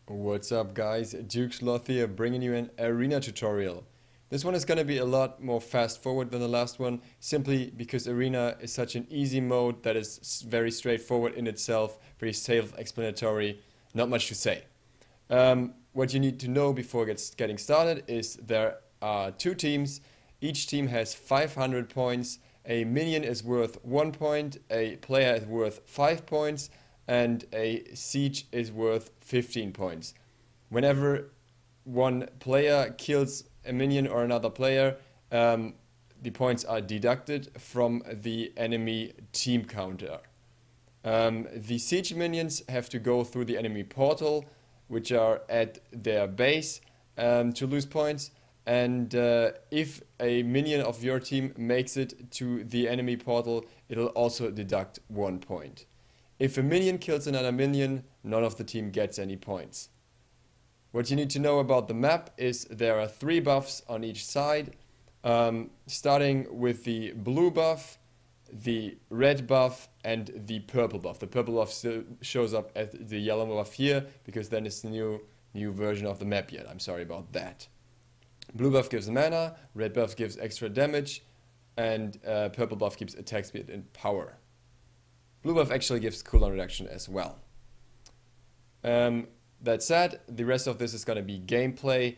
What's up guys, DukeSloth here, bringing you an arena tutorial. This one is going to be a lot more fast forward than the last one, simply because arena is such an easy mode that is very straightforward in itself, very self-explanatory, not much to say. What you need to know before getting started is there are two teams. Each team has 500 points, a minion is worth 1 point, a player is worth 5 points, and a siege is worth 15 points. Whenever one player kills a minion or another player, the points are deducted from the enemy team counter. The siege minions have to go through the enemy portal, which are at their base, to lose points. And if a minion of your team makes it to the enemy portal, it'll also deduct 1 point. If a minion kills another minion, none of the team gets any points. What you need to know about the map is there are 3 buffs on each side, starting with the blue buff, the red buff, and the purple buff. The purple buff still shows up as the yellow buff here, because then it's the new version of the map yet. I'm sorry about that. Blue buff gives mana, red buff gives extra damage, and purple buff gives attack speed and power. Blue buff actually gives cooldown reduction as well. That said, the rest of this is going to be gameplay,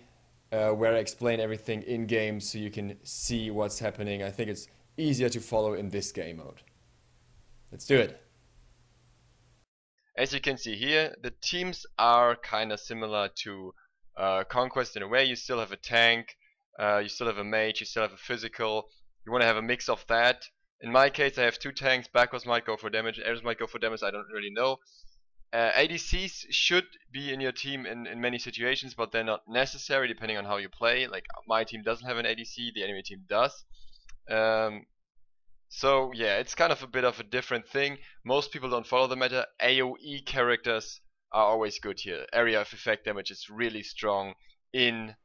where I explain everything in game so you can see what's happening. I think it's easier to follow in this game mode. Let's do it. As you can see here, the teams are kind of similar to Conquest in a way. You still have a tank, you still have a mage, you still have a physical. You want to have a mix of that. In my case, I have 2 tanks. Backwards might go for damage, Airs might go for damage, I don't really know. ADCs should be in your team in many situations, but they're not necessary depending on how you play. Like, my team doesn't have an ADC, the enemy team does. So yeah, it's kind of a bit of a different thing. Most people don't follow the meta. AoE characters are always good here. Area of effect damage is really strong in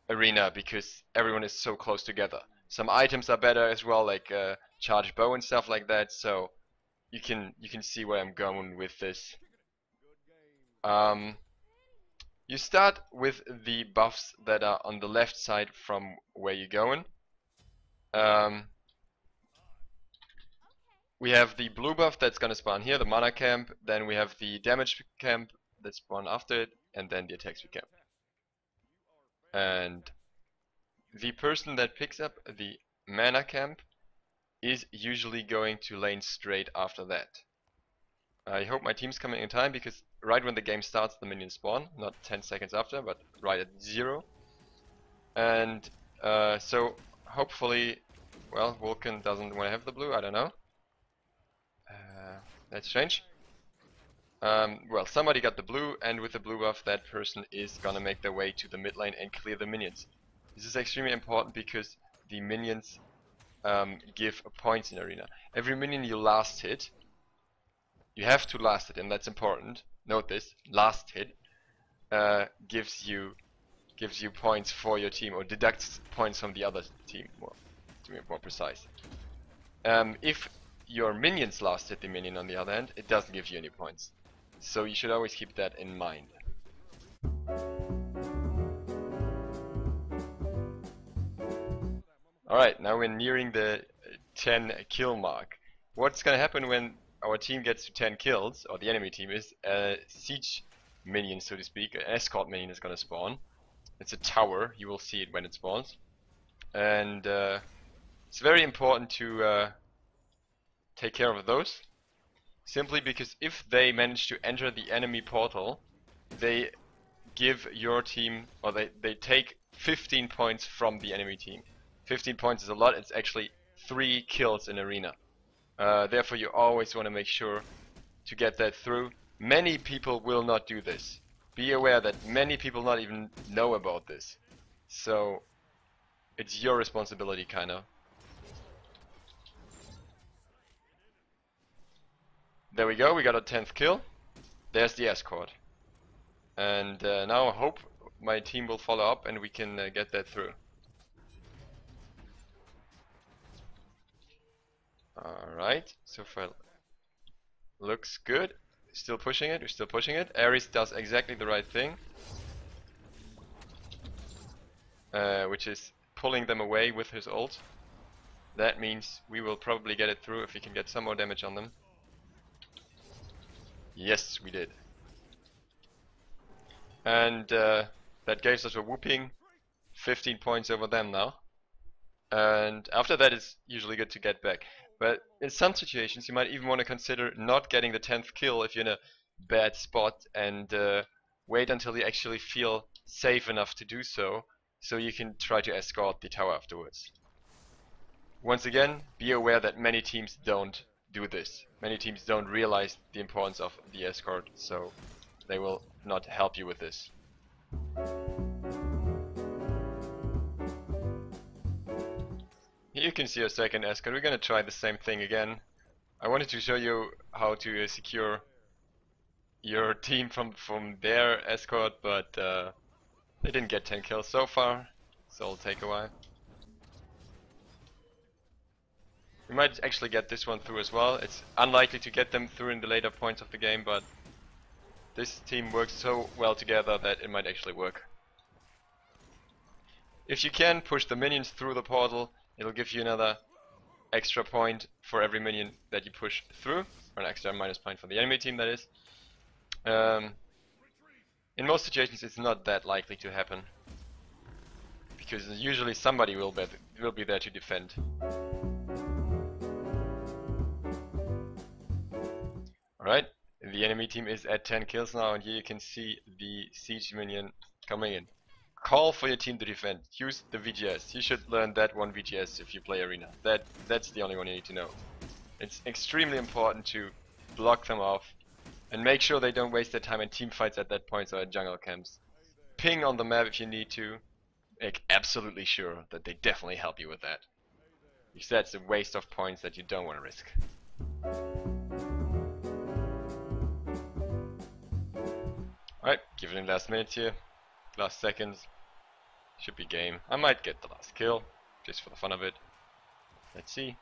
arena because everyone is so close together. Some items are better as well, like charged bow and stuff like that. So you can see where I'm going with this. You start with the buffs that are on the left side from where you're going. We have the blue buff that's gonna spawn here, the mana camp. Then we have the damage camp that spawn after it, and then the attack speed camp. And the person that picks up the mana camp is usually going to lane straight after that. I hope my team's coming in time, because right when the game starts the minions spawn, not 10 seconds after, but right at 0. And so hopefully, well, Vulcan doesn't want to have the blue, I don't know. That's strange. Well, somebody got the blue, and with the blue buff that person is gonna make their way to the mid lane and clear the minions. This is extremely important because the minions give points in arena. Every minion you last hit, you have to last it, and that's important. Note this: last hit gives you points for your team, or deducts points from the other team. More, to be more precise. If your minions last hit the minion on the other hand, it doesn't give you any points. So you should always keep that in mind. Alright, now we're nearing the 10 kill mark. What's gonna happen when our team gets to 10 kills, or the enemy team, is a siege minion, so to speak, an escort minion is gonna spawn. It's a tower, you will see it when it spawns. And it's very important to take care of those, simply because if they manage to enter the enemy portal, they give your team, or they take 15 points from the enemy team. 15 points is a lot. It's actually 3 kills in arena. Therefore you always want to make sure to get that through. Many people will not do this. Be aware that many people not even know about this, so it's your responsibility, kinda. There we go, we got a 10th kill. There's the escort. And now I hope my team will follow up and we can get that through. Alright, so far looks good. Still pushing it. We're still pushing it. Ares does exactly the right thing, which is pulling them away with his ult. That means we will probably get it through if we can get some more damage on them. Yes, we did. And that gives us a whooping 15 points over them now. And after that, it's usually good to get back. But in some situations, you might even want to consider not getting the 10th kill if you're in a bad spot, and wait until you actually feel safe enough to do so, so you can try to escort the tower afterwards. Once again, be aware that many teams don't do this. Many teams don't realize the importance of the escort, so they will not help you with this. Here you can see a second escort. We're gonna try the same thing again. I wanted to show you how to secure your team from their escort, but they didn't get 10 kills so far, so it'll take a while. We might actually get this one through as well. It's unlikely to get them through in the later points of the game, but this team works so well together that it might actually work. If you can push the minions through the portal, it'll give you another extra point for every minion that you push through, or an extra minus point for the enemy team, that is. In most situations it's not that likely to happen, because usually somebody will be there to defend. Alright, the enemy team is at 10 kills now, and here you can see the siege minion coming in. Call for your team to defend. Use the VGS. You should learn that one VGS if you play Arena. That's the only one you need to know. It's extremely important to block them off and make sure they don't waste their time in team fights at that point or at jungle camps. Ping on the map if you need to. Make absolutely sure that they definitely help you with that, because that's a waste of points that you don't want to risk. Alright, give it in last minute here. Last seconds. Should be game. I might get the last kill, just for the fun of it. Let's see.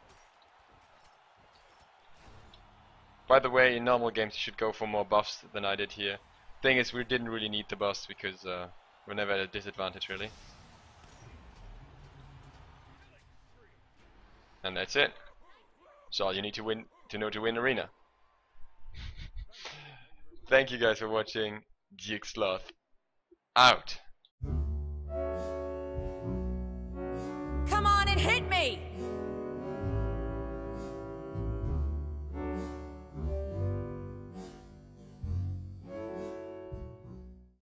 By the way, in normal games you should go for more buffs than I did here. Thing is, we didn't really need the buffs because we're never at a disadvantage really. And that's it. That's all you need to know to win Arena. Thank you guys for watching. DukeSloth out.